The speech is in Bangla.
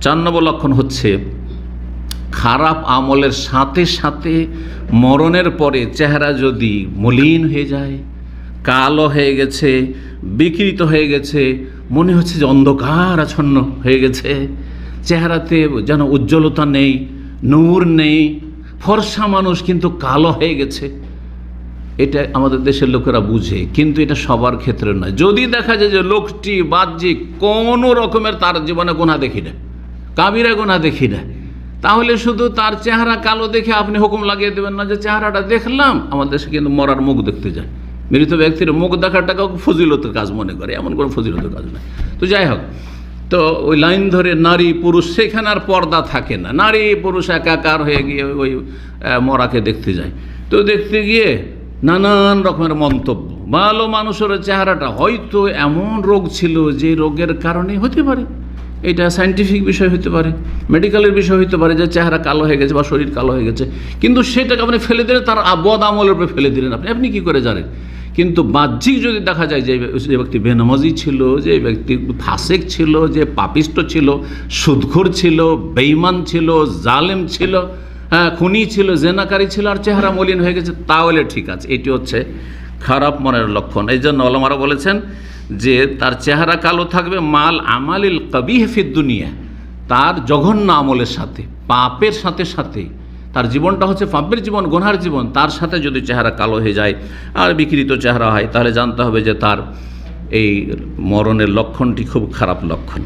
4 নম্বর লক্ষণ হচ্ছে খারাপ আমলের সাথে সাথে মরণের পরে চেহারা যদি মলিন হয়ে যায়, কালো হয়ে গেছে, বিকৃত হয়ে গেছে, মনে হচ্ছে যে অন্ধকার আচ্ছন্ন হয়ে গেছে, চেহারাতে যেন উজ্জ্বলতা নেই, নূর নেই, ফর্সা মানুষ কিন্তু কালো হয়ে গেছে, এটা আমাদের দেশের লোকেরা বুঝে, কিন্তু এটা সবার ক্ষেত্রে নয়। যদি দেখা যায় যে লোকটি বাহ্যিক কোনো রকমের তার জীবনে গুনাহ দেখি না, কাবিরা গুনাহ দেখি না, তাহলে শুধু তার চেহারা কালো দেখে আপনি হুকুম লাগিয়ে দেবেন না যে চেহারাটা দেখলাম। আমাদের দেশে কিন্তু মরার মুখ দেখতে যায়, মৃত ব্যক্তির মুখ দেখাটাকেও ফজিলতের কাজ মনে করে, এমন কোনো ফজিলতের কাজ নয়। তো যাই হোক, তো ওই লাইন ধরে নারী পুরুষ, সেখানে আর পর্দা থাকে না, নারী পুরুষ একাকার হয়ে গিয়ে ওই মরাকে দেখতে যায়। তো দেখতে গিয়ে নানান রকমের মন্তব্য, ভালো মানুষের চেহারাটা হয়তো এমন রোগ ছিল যে রোগের কারণে হতে পারে, এটা সায়েন্টিফিক বিষয় হতে পারে, মেডিকেলের বিষয় হতে পারে, যে চেহারা কালো হয়ে গেছে বা শরীর কালো হয়ে গেছে, কিন্তু সেটাকে আপনি ফেলে দিলেন, তার বদ আমলের উপরে ফেলে দিলেন আপনি কী করে জানেন? কিন্তু বাহ্যিক যদি দেখা যায় যে ব্যক্তি বেনামাজি ছিল, যে ব্যক্তি ফাসেক ছিল, যে পাপিষ্ট ছিল, সুদখোর ছিল, বেঈমান ছিল, জালেম ছিল, খুনি ছিল, জেনাকারী ছিল, আর চেহারা মলিন হয়ে গেছে, তাহলে ঠিক আছে, এটি হচ্ছে খারাপ মনের লক্ষণ। এই জন্য ওলামারা বলেছেন যে তার চেহারা কালো থাকবে মাল আমালিল কবিহ ফিদ দুনিয়া, তার জঘন্য আমলের সাথে, পাপের সাথে সাথে, তার জীবনটা হচ্ছে পাপের জীবন, গুনার জীবন, তার সাথে যদি চেহারা কালো হয়ে যায় আর বিকৃত চেহারা হয়, তাহলে জানতে হবে যে তার এই মরণের লক্ষণটি খুব খারাপ লক্ষণ।